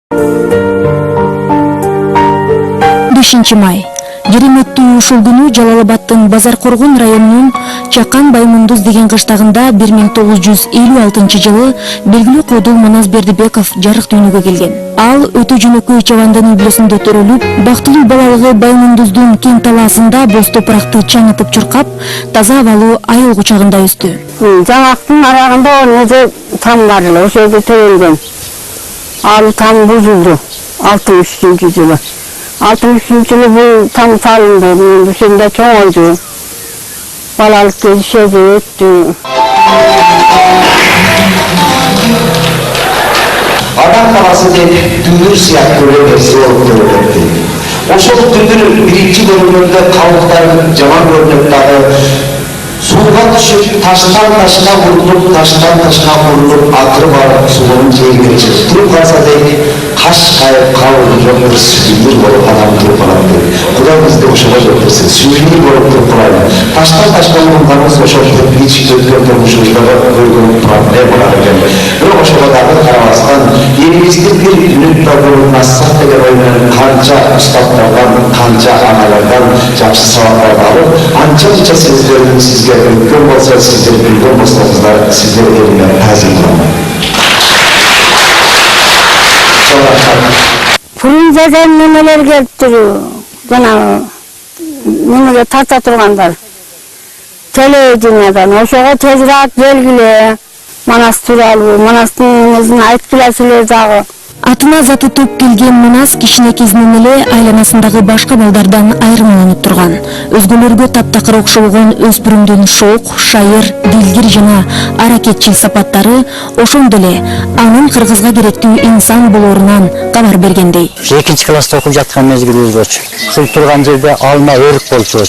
5 май. Кереметтүү ушул күнү Жалал-Абаддын Базар-Коргон районунун Чакан Баймундуз деген кыштагында 1956 жылы белгилүү кодул Манас Бердибеков жарык дүйнөгө келген. Ал өтө жөнөкөй чабандын үй-бүлөсүндө төрөлүп, бактылуу балалыгы Баймундуздун кең талаасында боз топуракты чаңытып чуркап, таза абалуу айыл кучагында өстү. Жаңактын арагында өзү там бар эле, ошол жерде төрөлгөн. Ал там бузулду 63-жылы. 63-жылы бул там салынды, ошондо чоңойду. Балалык кезишеди өттү. Адам баласы деп түндүр сыяктуу нерсе болуп көрүнөт. Ошол түндүр биринчи бөлүмүндө калдыктар жаман көрүнөт дагы. Суга түшүп, таштан ташка урулуп, таштан ташка урулуп, акыры барып суунун жээрине чыгып туруп калса дейт, каш кайып калып жок бир сүйүнүр болуп адам туруп калат. Кудай бизди ошого жеткирсин. Сүйүнүр болуп туруп калат. Таштан ташка урулганыбыз ошол кирпич өткөн турмушубузда көргөн проблемалар экен. Бирок ошого дагы карабастан, элибизди бир мүнөттө көрүп насаат деген ой менен канча устаттардан, канча аналардан жакшы сабактарды алып, анча сөздөрдүн сизге үлкен болса, сіздер үлкен болсаңыздар, сіздер еліне тәзім құрамын. Бұрын жазайын немелер келіп тұр, жаңағы немеге тарта тұрғандар. Телевидениедан, ошоға тезірек белгілі, Манас туралы, Манастың өзін айткыласылы жағы. Атына заты топ келген Манас кичинекезинен эле айланасындагы башка балдардан айырмаланып турган. Өзгөлөргө таптакыр окшолгон өспүрүмдүн шоок, шайыр, дилгир жана аракетчил сапаттары ошондо эле анын кыргызга керектүү инсан болорунан кабар бергендей. 2-класста окуп жаткан мезгилибиз. Ушул турган жерде алма өрүк болчу.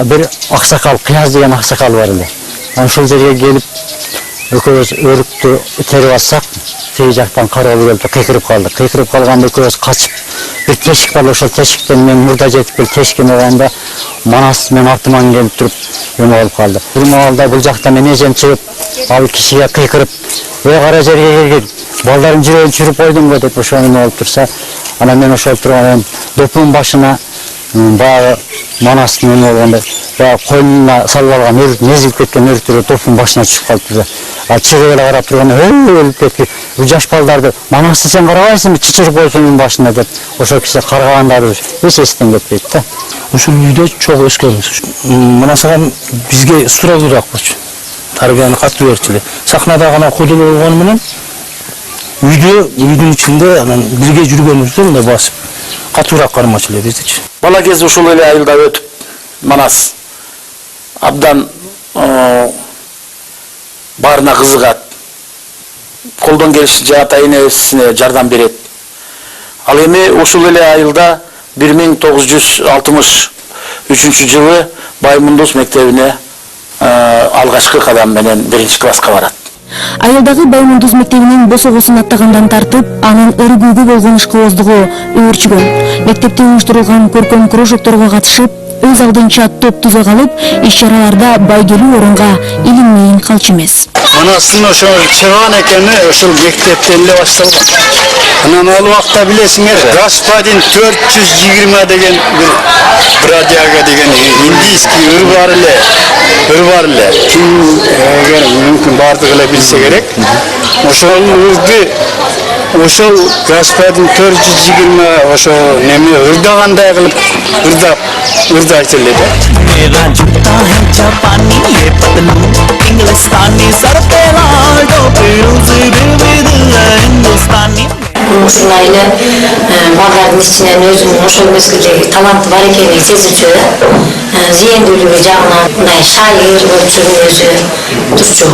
Бир аксакал, Кыяз деген аксакал бар эле. Ошол жерге келип экөөбүз өрүктү терип атсак, тээ жактан кароолу келип кыйкырып калдык. Кыйкырып калганда экөөбүз качып, бир тешик бар, ошол тешиктен мен мурда жетип келип тешикке алганда Манас мен артыман келип туруп эме болуп калды. Бир маалда бул жакта мен эжем чыгып, ал кишиге кыйкырып, кара жерге келген, балдардын жүрөгүн чүрүп койдуң го деп ошону эме болуп турса, анан мен ошол турган допунун башына баягы Манастын эме болгондо койнуна салып алган незилип кеткен өрүктөр допунун башына түшүп калыптыр. Чыгып эле карап турганда өлүп кетти. Бул жаш балдарды Манасты сен карабайсыңбы, чычырып койсуңдун башына деп ошол киши каргагандар эч эстен кетпейт да. Ушул үйдө чогуу өскөнбүз. Манас агам бизге суралуураак болчу. Тарбияны катуу берчү эле. Сахнада гана кудул болгону менен үйдүн ичинде анан бирге жүргөнүбүздө мындай басып катуураак кармачу эле биздичи. Бала кези ушул эле айылда өтүп, Манас абдан баарына кызыгат. Колдон келишинче ата-энесине жардам берет. Ал эми ушул эле айылда 1963 жылы Баймундуз мектебине алгачкы кадам менен 1-класска барат. Айылдагы Баймундуз мектебинин босогосун аттагандан тартып, анын өргүүгө болгон ишкыбоздугу өөрчүгөн. Мектепте уюштурулган көркөм кружокторго катышып, өз алдынча топ түзө калып, иш-чараларда байгелүү орунга илинмейин калчу эмес. Манастын ошол чыган экени ошол мектептен эле башталган. Анан ал убакта билесиңер, господин 420 деген бир радиога деген индийский ыр бар эле. Ким мүмкүн бардыгы эле билсе керек. Ошол ырды ошол господин 420 ошо неме ырдагандай кылып ырдайт эле да. Ушундай эле балдардын ичинен өзүнүн ошол мезгилдеги таланты бар экенин сезүүчү, зээндүүлүгү жагынан мындай шайыр болуп жүргөн өзү турчу,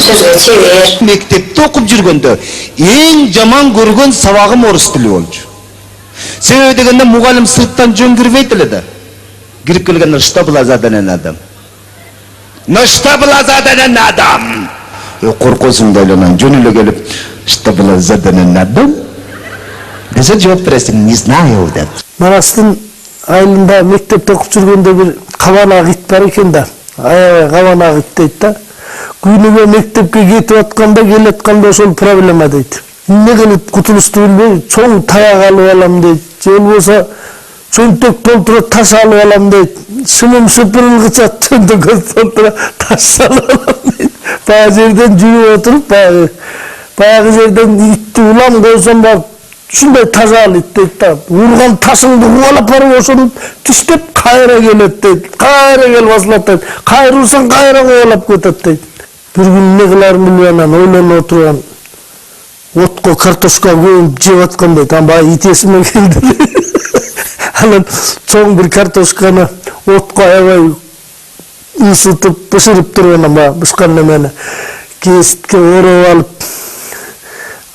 сөзгө чебер. Мектепте окуп жүргөндө эң жаман көргөн сабагым орус тили болчу. Себеби дегенде мугалим сырттан жөн кирбейт эле да. Кирип келгенде что была заданен адам. Но что была заданен адам? Коркосуң да эле жөн эле келип, что была заданен адам? Десе жооп бересиң, не знаю деп. Манастын айылында мектепте окуп жүргөндө бир кабанак ит бар экен да. Аябай кабанак ит дейт да. Күнүгө мектепке кетип атканда, келатканда ошол проблема дейт. ne kılıp kutuluştu bilmiyorum. Çoğun tayak alıp alam deyip. Cel olsa çöntök doldurup taş alıp alam deyip. Sımım süpürülgüçe çöntök doldurup taş alıp alam deyip. Bazı yerden cürüp oturup bazı yerden itti ulan koysam bak. Şunday taza alıp deyip. Vurgan taşındı uvalap var olsun tüstep kayra gelet deyip. Kayra gel vasılat deyip. Kayrılsan kayra kovalap götet deyip. Bir gün ne kılar milyonan oynan oturan. Otko kartoşka koyup jep atkандай tam bayağı itesime geldi. Anан çoğun bir kartoşkаны otko aябай ısıtıp pişirip durganam bayağı pişkan nemeni. Kesitke orap alıp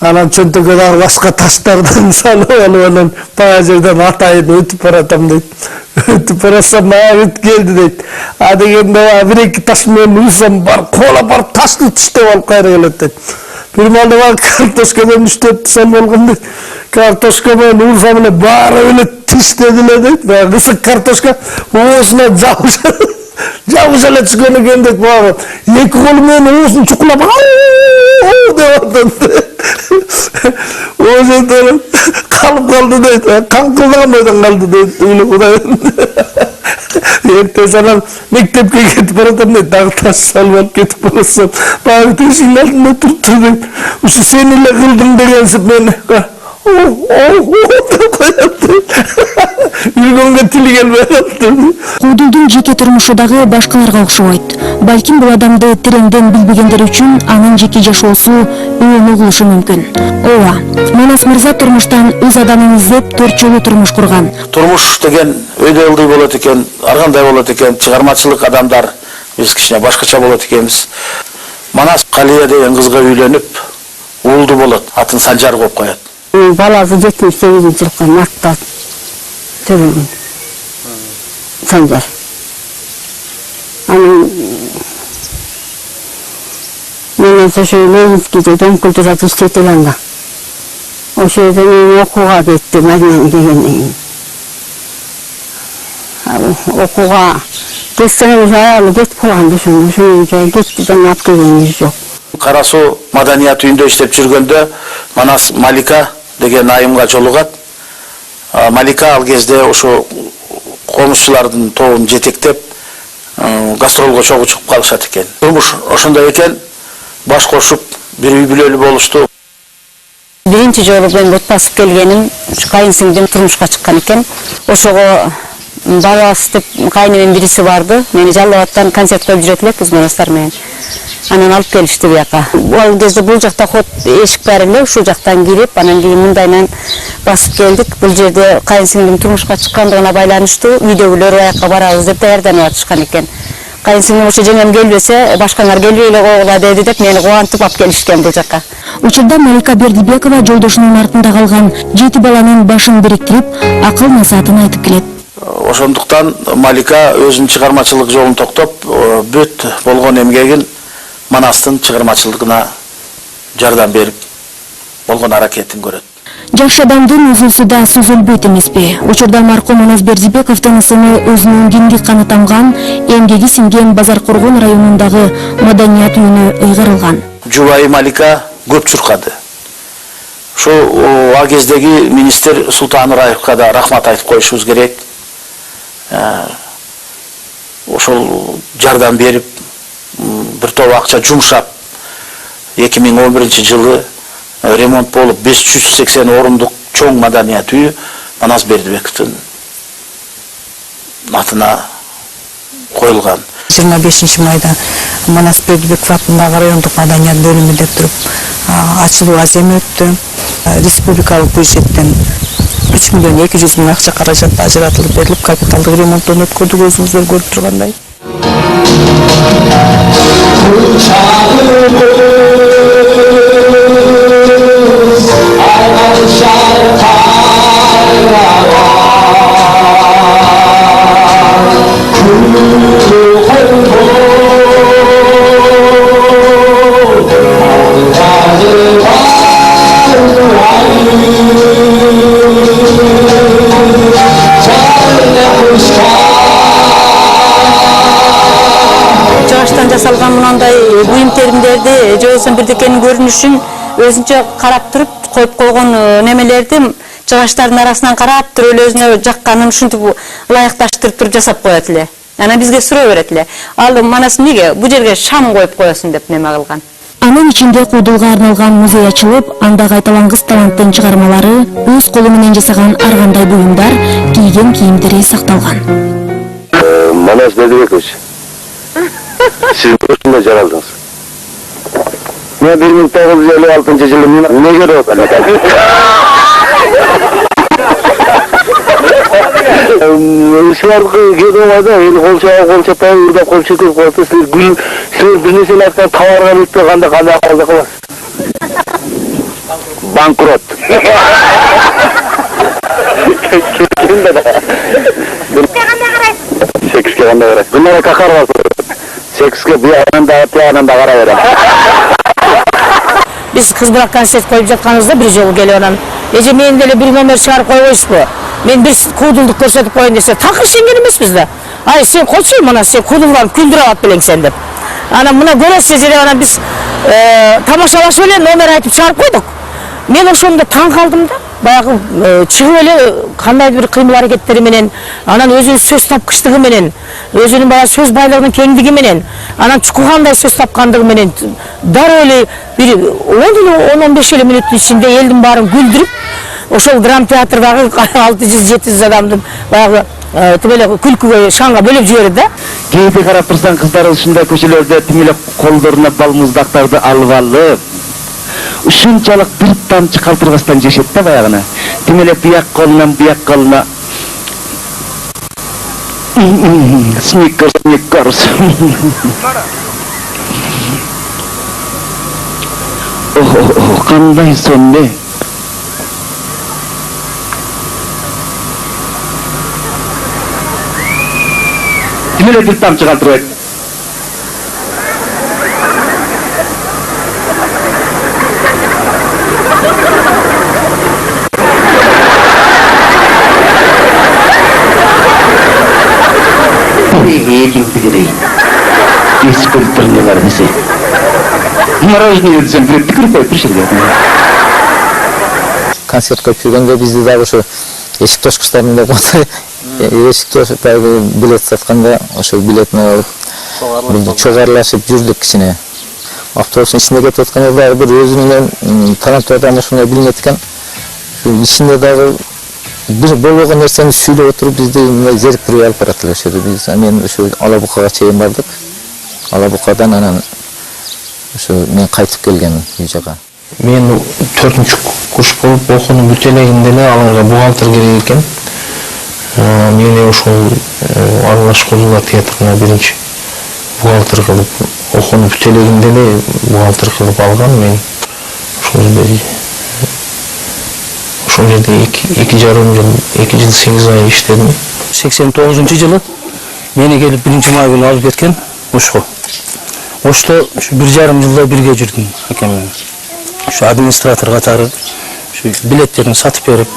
anan çöntökö argaçka taşlardan salıp alıp anan bayağı жерден atayын ötüp baratam deyt. Ötüp baratsam mağabet geldi deyt. A degende bir iki taş meni uysam bar kola bar taşlı tiştep alıp kayra gelet deyt. Bir malda var kartoşkadan üstep sen olgundu. Kartoşkadan ursam bile bari öyle tişlediler deyt. Bayağı kısık kartoşka oğuzuna cavuşala çıkanı geldik bana. Yeki kolumdan oğuzunu çukulap devadan. Oğuzun kalıp kaldı deyt. Kan kıldamaydan kaldı deyt. Öyle kudayan. Ertesi alan mektepke ketip baratam deyt. Dağı taş salvat ketip baratsam. Bağı teşin altında turttu deyt. Uşu seninle kıldım degensiz beni. Yürgönge tili gelmey yaptı. Куудулдун жеке турмушу дагы башкаларга окшобойт. Балким бул адамды тереңден билбегендер үчүн анын жеке жашоосу өөн угулушу мүмкүн. Ооба, Манас мырза турмуштан өз адамын издеп 4 жолу турмуш курган. Турмуш деген өйдө ылдый болот экен, аргандай болот экен, чыгармачылык адамдар биз кичине башкача болот экенбиз. Манас Калия деген кызга үйлөнүп, уулду болот, атын Санжар коюп коет. Баласы 78-жылкы мартта төрөлгөн. Санжар. Анын мен ошо Ленинскийде дом культурасы иштейт элем. Ошо жерде мен окууга кеттим, Марина дегенден. Окууга кетсем аялы кетип калган ошондо кетти да алып келген жок. Кара Суу маданият үйүндө иштеп жүргөндө Манас Малика деген айымга жолугат. Малика ал кезде ошо комушчулардын тобун жетектеп гастролго чогуу чыгып калышат экен. Турмуш ошондой экен, баш кошуп бир үй бүлөлүү болушту. Биринчи жолу мен отбасы келгеним кайынсиңдим турмушка чыккан экен. Ошого баласы деп кайнымын бириси барды. Мени Жалал-Абадтан концерт коюп жүрөт элек кызманастар менен. Анан алып келишти буяка. Ал кезде бул жакта ход эшик бар эле, ушул жактан кирип, анан кийин мындайынан басып келдик. Бул жерде кайынсиңдим турмушка чыккандыгына байланыштуу үйдөгүлөр аяка барабыз деп даярданып атышкан экен. Кайынсиңдим ошо жеңем келбесе, башкаңар келбей эле койгула деди деп мени кубантып алып келишкен бул жака. Учурда Малика Бердибекова жолдошунун артында калган 7 баланын башын бириктирип, акыл насаатын айтып келет. Ошондуктан Малика өзүнүн чыгармачылык жолун токтоп, бүт болгон эмгегин Манастын чыгармачылыгына жардам берип болгон аракетин көрөт. Жаш адамдын үзүлсү да сүзүлбөйт эмеспи? Учурда маркум Манас Бердибековдун ысымы өзүнүн кимдик каны тамган, эмгеги сиңген Базаркоргон районундагы маданият үйүнө ыйгарылган. Жубайы Малика көп чуркады. Ошо ал кездеги министр Султан Раевка да рахмат айтып коюшубуз керек. Ошол жардам берип, bir топ акча жумшап 2011-жылы ремонт болуп 580 орундук чоң маданият үйү Манас Бердибековдун атына коюлган. 25 майда Манас Бердибеков атындагы райондук маданият бөлүмүндө туруп ачылуу азем өттү. Республикалык бюджеттен 3 миллион 200 миң акча каражат ажыратылып берилип, капиталдык ремонттон өткөрдүк, өзүңүздөр көрүп тургандай. Жаштан жасалган мынандай буюм теримдерди же болбосо бирдекенин көрүнүшүн өзүнчө карап туруп коюп койгон немелерди жыгачтардын арасынан карап туруп эле өзүнө жакканын ушинтип ылайыкташтырып туруп жасап коет эле. Анан бизге суроо берет эле. Ал манас эмнеге бу жерге шам коюп коесуң деп неме кылган. Анын ичинде куудулга арналган музей ачылып, анда кайталангыс таланттын чыгармалары, өз колу менен жасаган ар кандай буюмдар, кийген кийимдери сакталган. Манас Бердибекович, сиз ушундай жаралдыңыз. Мен 1956-жылы эмне көрүп атам? Ишваркы кедимада эл колчапай урдап колчу көрүп калса, силер бир нерсени айткан товарга бүтпөй кандай акыбалда кыласыз? Банкрот. Секске кандай карайсыз? Күнара какар басып. Секске буягынан да, тиягынан да карай берем. Биз кыз бала концерт коюп жатканыбызда бир жолу келип анан, "Эже мен деле бир номер чыгарып койбойсузбу? Мен бир куудулдук көрсөтүп коеюн" десе, "Такыр сенген эмеспиз да. Ай, сен койчу, мына сен куудулларды күлдүрүп алып белең сен" деп. Анан мына көрөсүз эже деп анан биз тамашалашып эле номер айтып чыгарып койдук. Мен ошондо таң калдым да. Баягы чыгып эле кандайдыр бир кыймыл аракеттери менен, анан өзүнүн сөз тапкычтыгы менен, өзүнүн баягы сөз байлыгынын кеңдиги менен, анан чукугандай сөз тапкандыгы менен дароо эле бир 10-15 эле мүнөттүн ичинде элдин баарын күлдүрүп, ошол драма театрдагы 600-700 адамдын баягы тимеле күлкүгө, шаңга бөлөп жиберди да. Кээде карап турсаң кыздар ушундай көчөлөрдө тимеле колдоруна балмуздактарды алып алып, ушунчалык бир тамчы калтырбастан жешет да баягына. Тимеле бияк колунан бияк колуна Сникерс. Кандай сонне. Тимеле бир тамчы калтырбайт. Этим пигрей. Использовали все. Мороженое десем, прикрепай, пришли. Концерт коюп жүргөндө бизди дагы ошо эшик тошкучтарын деп атат. Эшик тошкучтарды билет сатканда ошо билетин алып чогарлашып жүрдүк кичине. Автобустун ичинде кетип атканда дагы бир өзүнүн таланттуу адам ошондой билинет экен. Ичинде дагы бир болгон нерсени сүйлөп отуруп бизди зериктирип алып барат эле ошо. Биз мен ошо Алабукага чейин бардык. Алабукадан анан ошо мен кайтып келгем үй жака. Мен 4-курс болуп окууну бүтөлегенде эле аларга бухгалтер керек экен. Мени ошол Аралаш Козулар театрына биринчи бухгалтер кылып, окууну бүтөлегенде эле бухгалтер кылып алган. Мен ошол жерде 2,5 жыл, 2 жыл 8 ай иштедим. 89-жылы мени келип 1-май күнү алып кеткен Ошко. Ошто 1,5 жылда бирге жүрдүм экенмин. Şu администратор катары билеттерин сатып берип,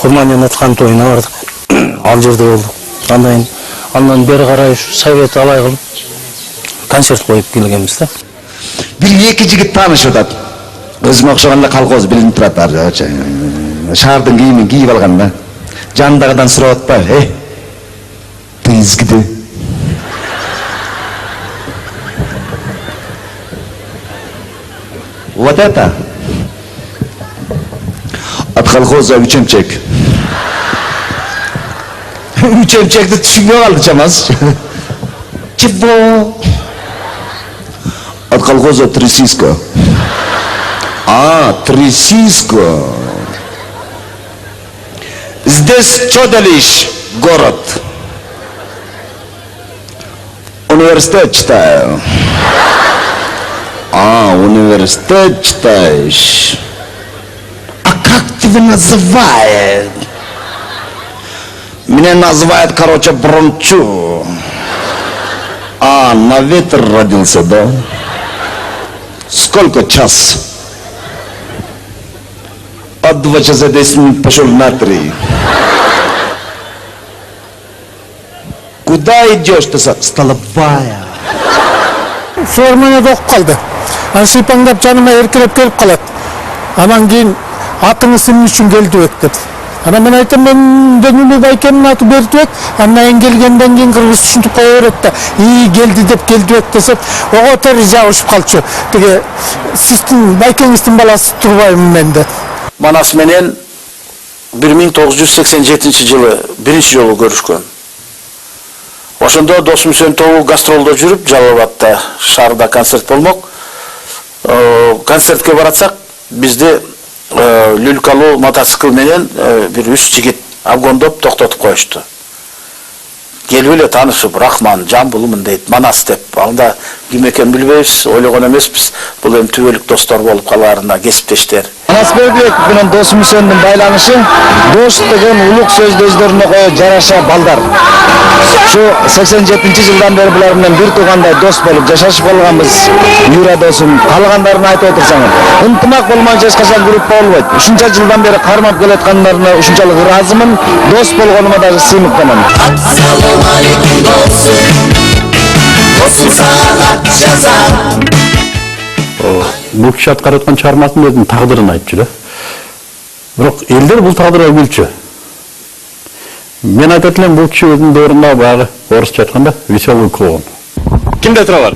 Курманиян аткан тоюна бардык. Ал жерде болдук. Андан бери карай совет алай кылып концерт коюп келгенбиз да. Бир-эки жигит таанышып атат. Өзүмө окшогон колхоз билинип турат ар жагача. Шаардын кийимин кийип алган да. Жанындагыдан сурап атпайбы, ты из где? Вот это от колхоза Учемчек. Учемчекти түшүнбөй калды чамасы. Чего? От колхоза Тресиско. Тресиско. Здесь Чодалиш, город. Университет читаю. Университет читаешь. А как тебя называют? Меня называют, короче, Брончу. На ветер родился, да? Сколько час? От 2 часа 10 минут пошел на 3. Куда идешь ты, столовая? Ферманы оқып қалды. Шипаңдап жаныма еркелеп келіп қалады. Анан кийин атыңыз эмне үчүн келдибек деп. Анан мен айтам, мен Дөнүлү байкемдин аты Бердибек, андан кийин келгенден кийин кыргыз түшүнүп кое берет да, келди деп Келдибек десет, ого тери жабышып калчу. Тиги сиздин байкеңиздин баласы турбаймын мен деп. Манас менен 1987 жылы биринчи жолу көрүшкөн. Ошондо досум Үсен тобу гастролдо жүрүп, Жалал-Абадта шаарда концерт болмок. Концертке баратсак, бизди люлькалуу мотоцикл менен бир 3 жигит обгондоп токтотуп коюшту. Келип эле таанышып, Рахман, Жамбулмун дейт, Манас деп. Анда ким экенин билбейбиз, ойлогон эмеспиз. Бул эми түбөлүк достор болуп калаарына, кесиптештер. Манас Бердибек менен досум Үсендин байланышы дос деген улук сөздү өздөрүнө коюп жараша балдар. Şu 87 жылдан бери булар менен бир туугандай дос болуп жашашып калганбыз. Юра досум, калгандарын айтып отурсаңыз. Ынтымак болмой эч качан группа болбойт. Ушунча жылдан бери кармап келаткандарына ушунчалык ыраазымын. Дос болгонума дагы сыймыктанам. Assalomu alaykum do'stum salat жазам. Бул киши аткарып аткан чыгармасынын өзүнүн тагдырын айтчу да. Бирок элдер бул тагдырга күлчү. Мен айтат элем, бул киши өзүнүн дöөрүндө баягы орусча айтканда веселый клоун. Кимде туралар?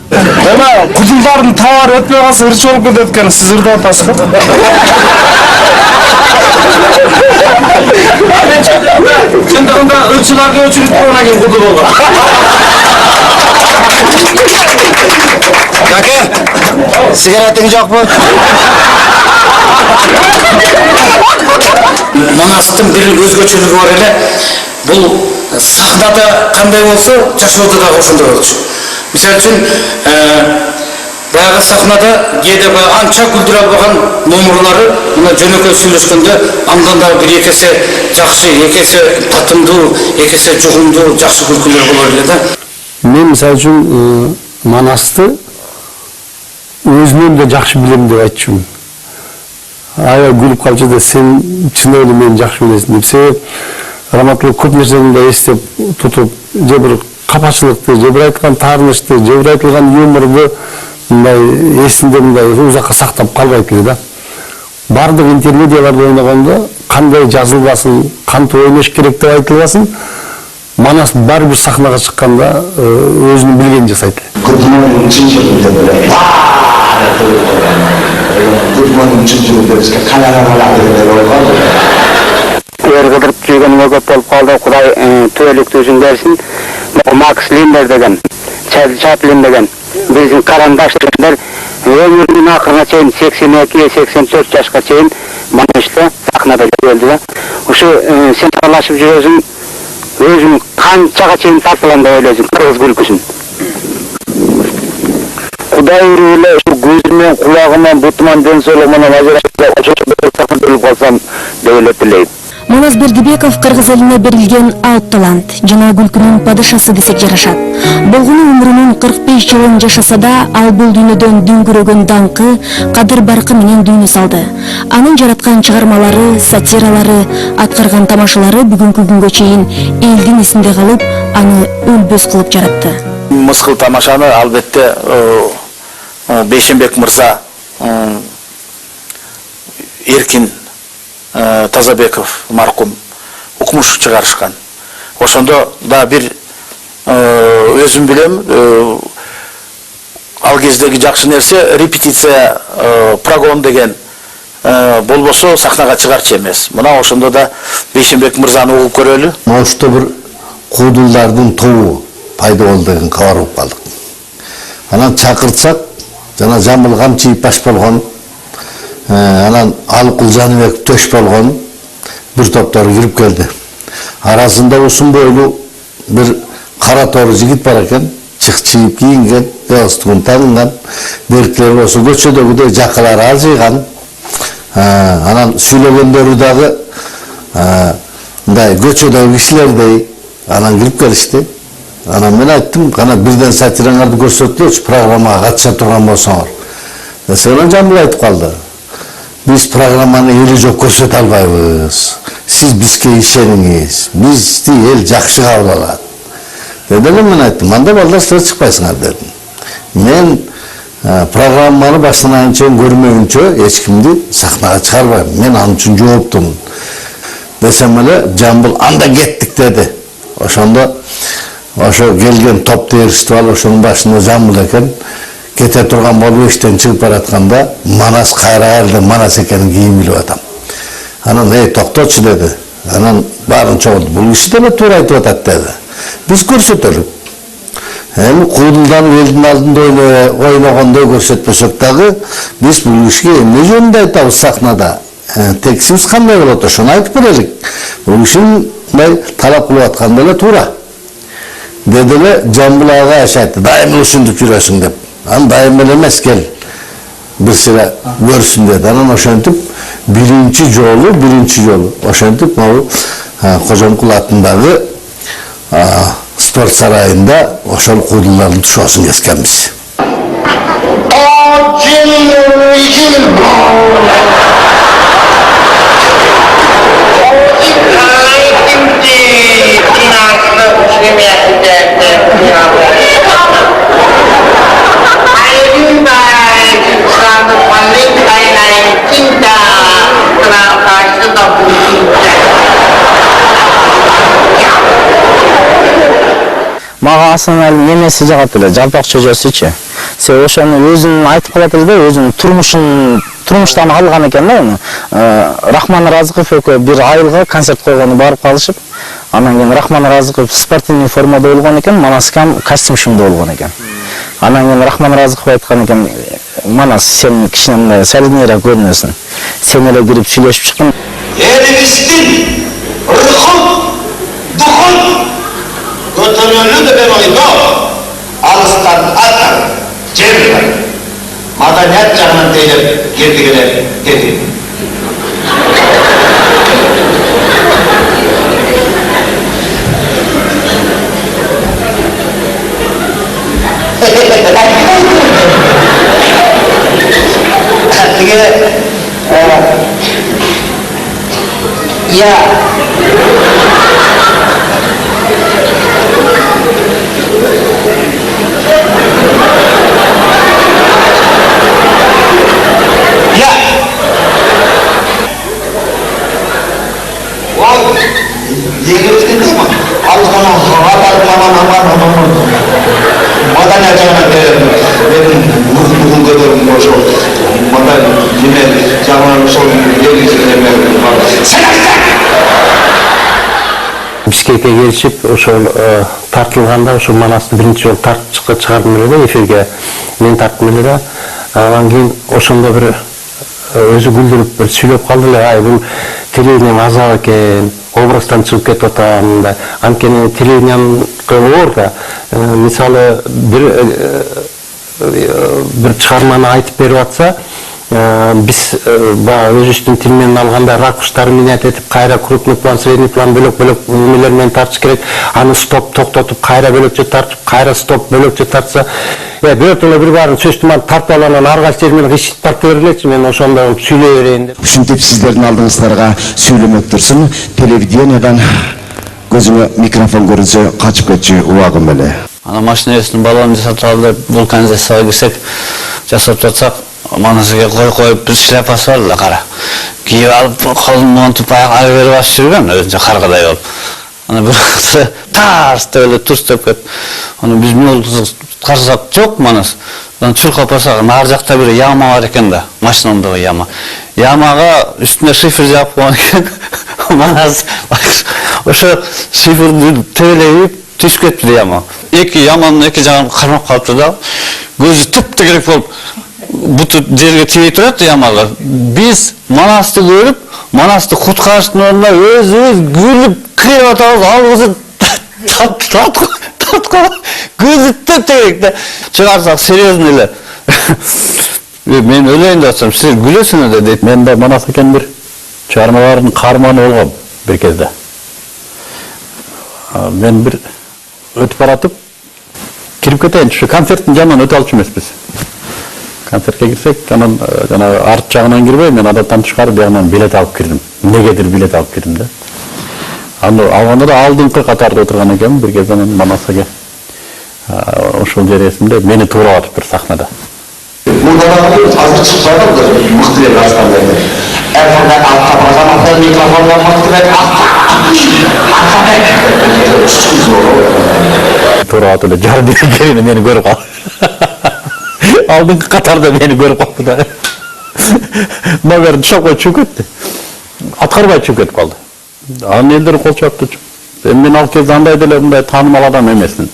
Эме кудулдардын товары өтпөй калса ырчы болуп кетет экен, сиз ырдап атасыз. Чындыгында ырчыларды өчүрүп койгондан кийин кудул болгон. Каке? Сигаретиң жокпу? Манастын бир өзгөчөлүгү бар эле. Бул сахнада кандай болсо, жашоодо да ошондой болчу. Мисалы үчүн, баягы сахнада кээде анча күлдүрө албаган номурлары мына жөнөкөй сүйлөшкөндө андан да бир экесе жакшы, экесе татымдуу, экесе жугумдуу, жакшы күлкүлөр болор эле да. Мен мисалы үчүн Манасты өзүмөн да жакшы билем деп айтчумун. Аябай күлүп калчу да, сен чын эле мени жакшы билесиң деп. Себеп Раматулла көп нерсени да эстеп тутуп, же бир капачылыкты, же бир айткан таарынычты, же бир айтылган юморду мындай эсинде мындай узакка сактап калбайт эле да. Бардык интермедияларды ойногондо кандай жазылбасын, кантип ойнош керек деп айтылбасын, Манас бар бир сахнага чыкканда өзүнүн билгенин жасайт. Күрдүмөнүн чын жылында күрдүмөнүн чын жылында бизге калаалады болгон. Кыдырып жүргөнүмө көп болуп калды. Кудай түбөлүктүүсүн берсин. Макс Линдер деген, Чарли Чаплин деген биздин карандаштар өмүрүнүн акырына чейин 82-84 жашка чейин Манашта сахнада жүрдү. Ушу сен аралашып жүрөсүң, өзүң канчага чейин тартылам деп ойлойсуң кыргыз күлкүсүн. Кудай эле ушу көзүмөн, кулагыман, бутуман, ден соолугуман ажырашып ошол калсам деп эле тилейм. Манас Бердибеков кыргыз элине берилген алып талант, жана күлкүнүн падышасы десек жарашат. Болгону өмүрүнүн 45 жылын жашаса да, ал бул дүйнөдөн дүңгүрөгөн даңкы, кадыр баркы менен дүйнө салды. Анын жараткан чыгармалары, сатиралары, аткарган тамашалары бүгүнкү күнгө чейин элдин эсинде калып, аны өлбөс кылып жаратты. Мыскыл тамашаны албетте Бейшенбек мырза, Эркин Тазабеков маркум укмуш чыгарышкан. Ошондо да бир өзүм билем, ал кездеги жакшы нерсе репетиция, прогон деген болбосо сахнага чыгарчу эмес. Мына ошондо да Бейшенбек мырзаны угуп көрөлү. Ошто бир куудулдардын тобу пайда болду деген кабар угуп калдык. Анан чакыртсак, жана Жамбыл Камчиев баш болгон, анан Алыкул Жаныбек төш болгон бир топтор кирип келди. Арасында ушун бойлуу бир кара тору жигит бар экен, чыкчыйып кийинген, галстугун тагынган, беркилер ошо көчөдөгүдөй жакалары алжыйган. Анан сүйлөгөндөрү дагы мындай көчөдөгү кишилердей анан кирип келишти. Анан мен айттым, кана бирден сатираңарды көрсөтүлөчү, программага катыша турган болсоңор. Анан Жамбыл айтып калды. Biz programmаны eli жок көрсөтө албайбыз. Сиз бизге ишениңиз. Бизди эл жакшы кабыл алат. Дедим, мен айттым, анда балдар силер чыкпайсыңар дедим. Мен программаны баштан чейин көрмөгүнчө эч кимди сахнага чыгарбайм. Мен анын үчүн жооптумун. Десем эле Жамбыл анда кеттик деди. Ошондо ошо келген топ фестиваль ошонун башында Жамбыл экен. Кете турган болуп иштен чыгып баратканда Манас кайра келди, Манас экенин кийин билип атам. Анан токточу деди. Анан баарын чогултуп бул киши деле туура айтып атат деди. Биз көрсөтөлүк. Эми куудулдан элдин алдында ойногондой көрсөтпөсөк дагы биз бул кишиге эмне жөнүндө айтабыз сахнада? Тексибиз кандай болот ошону айтып берелик. Бул кишинин мындай талап кылып атканы деле туура. Деди эле Жамбыл ага айтты, дайым ушинтип жүрөсүң деп. Анан дайым эле эмес кел. Бир сыра көрсүн деди. Анан ошентип биринчи жолу ошентип могу Кожомкул атындагы спорт сарайында ошол куудулардын шоусун кескенбиз. Мага Асаналдын немеси жагат эле, жалпак чөжөсүчү. Себеби ошону өзүнүн айтып калат эле да, өзүнүн турмуштан алган экен да уну. Рахман Разыков экөө бир айылга концерт койгону барып калышып, анан кийин Рахман Разыков спортивный формада болгон экен, Манаскам костюмшумда болгон экен. Анан кийин Рахман Разыков айткан экен, Манас сен кичине мындай солиднейрээк көрүнөсүң. Сен эле кирип сүйлөшүп чыккын. Элибиздин духун көтөрөлүү деген ойдо алыстан аттар, жерлер, маданият жагынан тейлеп келдик эле деди. Бишкекке келишип, ошол тартылганда, ошол Манастын биринчи жолу тартып чыгардым эле да, эфирге мен тарттым эле да. Анан кийин ошондо бир өзү күлдүрүп бир сүйлөп калды эле, ай бул телевидением азап экен, образдан чыгып кетип атам да. Анткени телевидениянын оор да, мисалы бир чыгарманы айтып берип атса, биз өзүбүздүн тил менен алганда ракурстарын менять этип, кайра крупный план, средний план, бөлөк эмелер менен тартыш керек. Аны стоп токтотуп, кайра бөлөкчө тартып, кайра стоп бөлөкчө тартса, биротоло бир баарын сөзтүман тартып алганан ар кайсы жери менен ишитип барып бергилечи, мен ошондо сүйлөй берейин деп. Ушинтип сиздердин алдыңыздарга сүйлөмөк турсун, телевидениядан көзүңө микрофон көрүнсө качып кетчү убагым эле. Ана машинесин баллон жасап алып, бул канализацияга кирсек, жасап жатсак, Манасыга коюп бир шляпасы бар эле кара. Кийип алып, колун монтуп ары бери басып жүргөн, өзүнчө каргадай болуп. Ана бир тарс деп эле турс деп кетип. Аны биз мындай карасак жок Манас. Анан чуркап барсак, ар жакта бир яма бар экен да, машинамдагы яма. Ямага үстүнө шифр жаап койгон экен. Манас ошо шифрди тебелейип түшүп кетти яма. Эки яманын эки жагын кармап калыптыр да. Көзү теп-тегерек болуп буту жерге тийип турат ямага. Биз Манасты көрүп, Манасты куткарыштын ордуна өзүбүз күлүп кыйып атабыз, албызы таткан көзү теп-тегерек да. Чыгарсак серьезный эле. Мен өлөйүн деп атсам, сиз күлөсүңөр да дейт. Мен да Манас экен бир чыгармалардын каарманы болгом бир кезде. Мен бир өтүп баратып кирип кетейин, ушу концерттин жаман өтө алчу эмеспиз. Концертке кирсек, анан жанагы арт жагынан кирбей, мен адаттан тышкары биягынан билет алып кирдим. Эмнегедир билет алып кирдим да. Аны алганда да алдыңкы катарда отурган экен, бир кезде мен Манасага ошол жер эсимде, мени туурап атыптыр сахнада. Burada azı çıkmadı mıhtı bir rastan verdi. Erkanda altta bazamakta mikrofonla mıhtı ver. Turatıyla cardiye gelini beni görüp al. Aldığın Katar'da beni görüp aldı da. Maver şoka çöketti. Atkarбай çöketip kaldı. Anı elleri kol çöktü. Ben al kez andaydılar bunday tanımal adam emesin.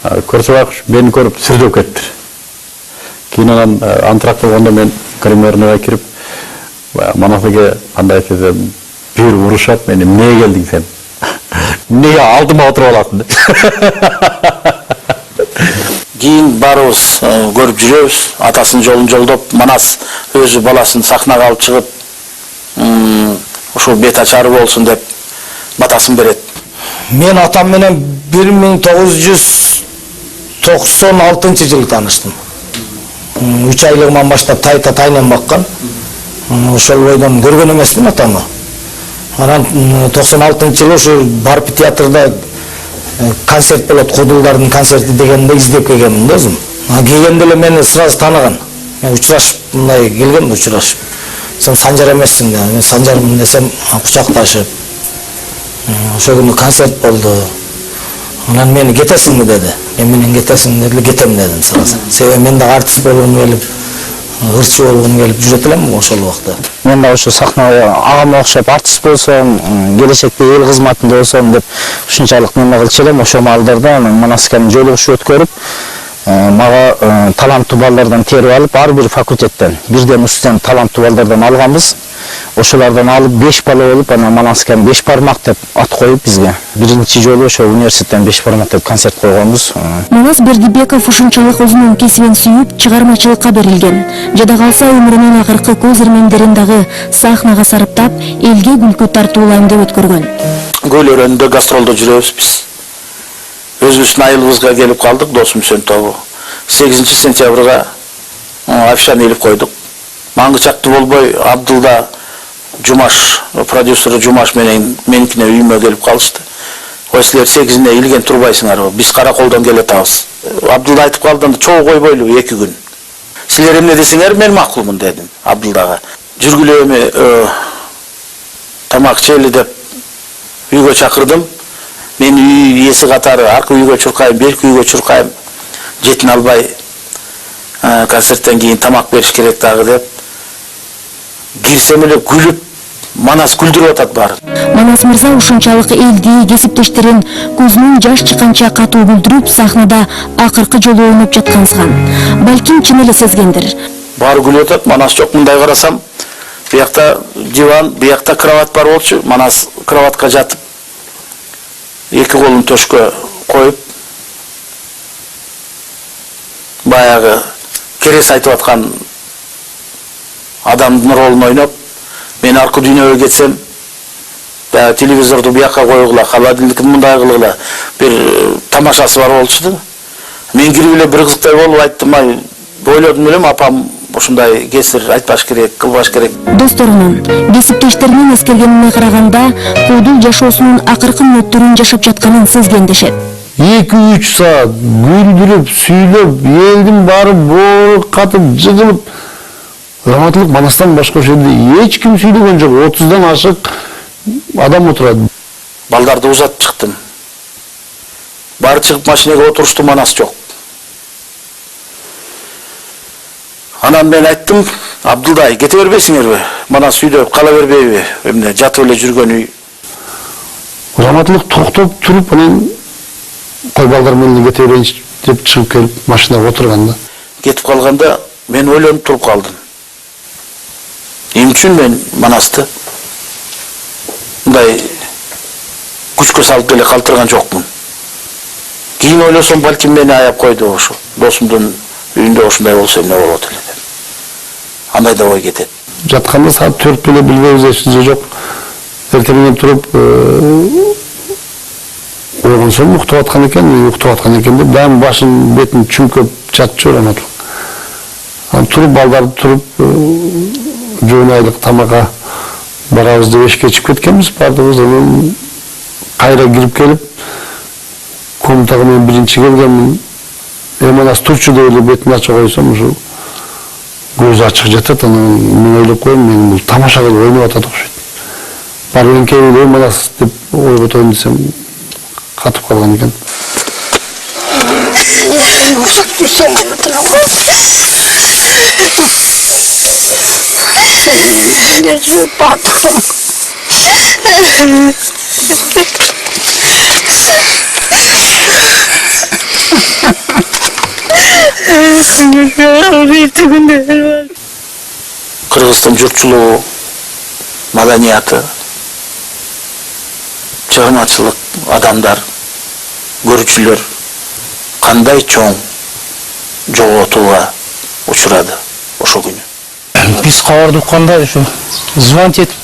Көрсе бак beni көрүп сүрдөп кетти. Кийин анан антракт болгондо мен гримерныйга кирип Манасыга кандай десем бир урушат мени эмнеге келдиң сен? Эмнеге алдыма отуруп аласың деп. Кийин баарыбыз көрүп жүрөбүз, атасынын жолун жолдоп, Манас өзү баласын сахнага алып чыгып, ушул бет ачары болсун деп батасын берет. Мен атам менен 1996-жылы тааныштым. 3 айлыгыман баштап тайта тайнен баккан. Ошол бойдон көргөн эмесмин атамы. Анан 96-жылы ушу барып театрда концерт болот, Кодулдардын концерти дегенде издеп келгенмин да өзүм. Келгенде эле мени сразу тааныган. Мен учурашып мындай келгем, учурашып. Сен Санжар эмессиң да, мен Санжармын десем, кучакташып. Ошол күнү концерт болду. Анан мени кетесиңби деди. Мен менен кетесиң деди, кетем дедим сразу. Себеби мен да артист болгум келип, ырчы болгум келип жүрөт элем ошол убакта. Мен да ошо сахнага агама окшоп артист болсом, келечекте эл кызматында болсом деп ушунчалык неме кылчу элем. Ошол маалдарда Манасканын жойлогушу өткөрүп, мага таланттуу балдардан терип алып, ар бир факультеттен, бирден үстөн таланттуу балдардан алганбыз. Ошолордон алып 5 бала болуп, анан Манаскан 5 бармак деп ат коюп бизге. Биринчи жолу ошо университеттен 5 бармак деп концерт койгонбуз. Манас Бердибеков ушунчалык өзүнүн кесибин сүйүп, чыгармачылыкка берилген. Жада калса өмүрүнүн акыркы көз ирмемдерин дагы сахнага сарыптап, элге күлкү тартуулайм деп өткөргөн. Көл өрөөнүндө гастролдо жүрөбүз биз. Өзүбүздүн айылыбызга келип калдык, досум Сөн тобу. 8 сентябрга афишаны илип койдук. Маңгычактуу болбой, Абдулда Жумаш, продюсер Жумаш менен меникине үйүмө келип калышты. Ой, силер 8-ине илген турбайсыңарбы? Биз Караколдон келатабыз. Абдулда айтып калды, чогуу койбойлу 2 күн. Силер эмне десеңер, мен макулмун дедим Абдулдага. Жүргүлө эми тамак чели деп үйгө чакырдым. Мен үй ээси катары аркы үйгө чуркайм, берки үйгө чуркайм. Жетин албай концерттен кийин тамак бериш керек дагы деп. Кирсем эле күлүп, Манас күлдүрүп атат баары. Манас мырза ушунчалык элди, кесиптештерин көзүнүн жаш чыкканча катуу күлдүрүп, сахнада акыркы жолу ойноп жаткансыган. Балким чын эле сезгендир. Баары күлүп атат, Манас жок. Мындай карасам, биякта диван, биякта кровать бар болчу. Манас кроватка жатып, 2 колун төшкө коюп, баягы керес айтып аткан адамдын ролун ойноп, мен аркы дүйнөгө кетсем, телевизорду бияка койгула, холодильниктин мындай кылгыла, бир тамашасы бар болчу да. Мен кирип эле бир кызыктай болуп айттым, ойлодум элем, апам ушундай кесир айтпаш керек, кылбаш керек. Досторунун, кесиптештеринин эскергенине караганда, Кодул жашоосунун акыркы мүнөттөрүн жашап жатканын сезгендешет. 2-3 саат күлдүрүп, сүйлөп, элдин баары бооруп катып, жыгылып, Раматылык Манастан башка жерде эч ким сүйлөгөн жок. 30дан ашык адам отурат. Балдарды узатып чыктым. Баары чыгып машинага отурушту, Манас жок. Анан мен айттым, Абдулдай, кете бербейсиңерби? Манас үйдө кала бербейби? Эмне жатып эле жүргөн үй. Раматылык токтоп туруп, анан кой балдар менен кете берейинчи деп чыгып келип машинага отурганда. Кетип калганда мен ойлонуп туруп калдым. Эмне үчүн мен Манасты мындай күчкө салып деле калтырган жокмун. Кийин ойлосом, балким мени аяп койду ошо. Досумдун үйүндө ушундай болсо эмне болот эле деп. Андай да ой кетет. Жатканда саат 4 эле билбейбиз, эсибизде жок. Эртеңден туруп ойгонсом уктап аткан экен, деп дайым башын бетин чүңкөп жатчу Раматылык. Анан туруп балдарды туруп жойнайлык тамакка барабыз деп эшикке чыгып кеткенбиз, бардыгыбыз. Анан кайра кирип келип, комнатага мен биринчи келгенмин. Манас турчу деп эле бетин ача койсом, ушу көзі ашық жатады, анан мен ойлап қоямын, мен бұл тамаша қылып ойнап атат окшойт. Барып келіп ойнамас деп ойға тойын десем, қатып қалған екен. Кыргыздын журтчулугу, маданияты, чыгымачылык адамдар, көрүүчүлөр кандай чоң жоготууга учурады ошол күнү. Биз кабарды укканда ушу звонить этип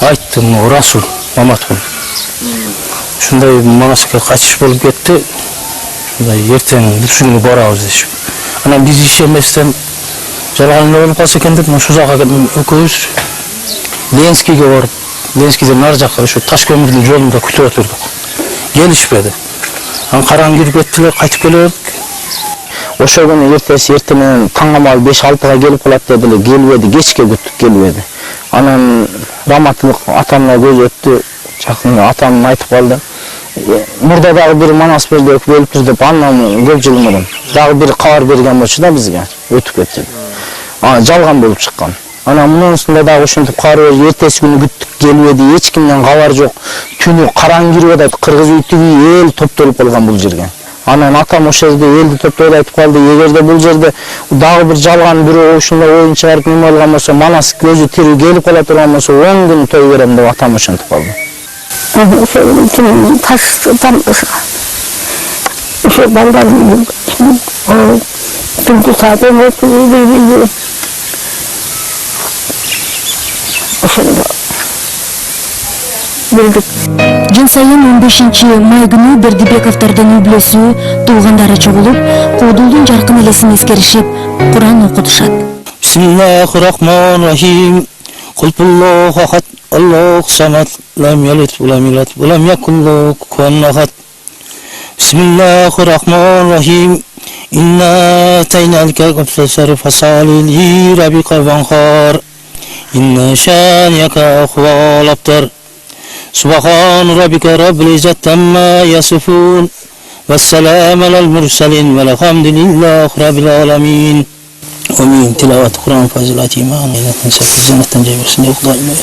айтты, Расул Маматкул. Ушундай Манаске качыш болуп кетти. Ушундай эртең ушул күнү барабыз дешип. Анан биз ишенбестен жалган болуп калса экен деп ушул жака экөөбүз Ленскийге барып, Ленскийден ар жакка ушу таш көмүрдүн жолунда күтүп отурдук. Келишпеди. Анан караң кирип кеттилер, кайтып келе бердик. Ошол күнү эртеси менен таңамал 5-6га келип калат дедилер, келбеди, кечке күттүк, келбеди. Анан раматтылык атамга көз өттү, жакын атам айтып калды. Мурда дагы бир Манас Бердибеков өлүптүр деп андан көп жыл мурун дагы бир кабар берген болчу да бизге, өтүп кетти. Жалган болуп чыккан. Анан мунусунда дагы ушинтип кабар берип, эртеси күнү күттүк, келбеди, эч кимден кабар жок. Түнү караң кирип атат, кыргыз үйтүгү эл топтолуп калган бул жерге. Анан атам ошол жерде элди топтоп айтып калды, эгерде бул жерде дагы бир жалган бирөө ушундай оюн чыгарып неме алган болсо, Манас көзү тирүү келип кала турган болсо, 10 күн той берем деп атам ошентип калды. Ошол таштан ошо балдардын түнкү саат 10:00 Жыл сайын 15 май күнү Бердибековдордун үй-бүлөсү, туугандары чогулуп, Куудулдун жаркын элесин эскеришип, Куран окутушат. Бисмиллахир-рахманир-рахим. Кулхуллаху ахад, Аллаху самад, лам ялид ва лам юлад ва лам якун лаху куфуан ахад. Бисмиллахир-рахманир-рахим. Инна атайналка кавсар фасали ли раббика ванхар. Инна шанияка хувал абтар. Subhan rabbika rabbil izzati amma yasifun. Wassalamu alal mursalin walhamdulillahi rabbil alamin. Amin. Tilavat Kur'an fazilati iman. Zinatan jaybersin yuqdayma.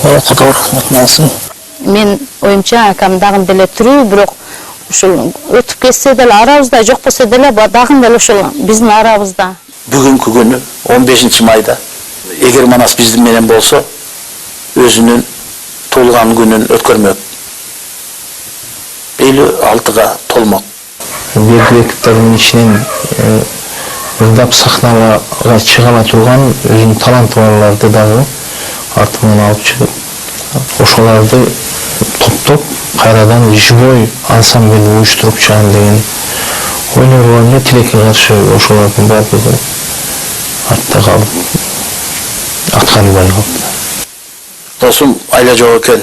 Wa qadar rahmatnasin. Мен оюмча акам дагы деле түрүү, бирок ушул өтүп кетсе деле арабызда, жок болсо деле дагы деле ушул биздин арабызда. Бүгүнкү күнү 15 майда эгер Манас биздин менен болсо, өзүнүн толган күнүн өткөрмөк. 56га толмок. Бердибековдордун ичинен ырдап сахнага чыга ала турган өзүнүн таланты барларды дагы артынан алып чыгып, ошоларды топтоп кайрадан живой ансамбль уюштуруп чыгам деген ойлор бар эле. Тилекке каршы ошолордун баардыгы артта калып, атканыбай калды. Досум айла жок экен.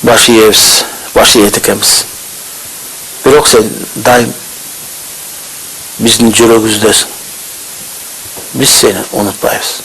Баш ийебиз, баш ийет экенбиз. Бирок сен дайым биздин жүрөгүбүздөсүң. Биз сени унутпайбыз.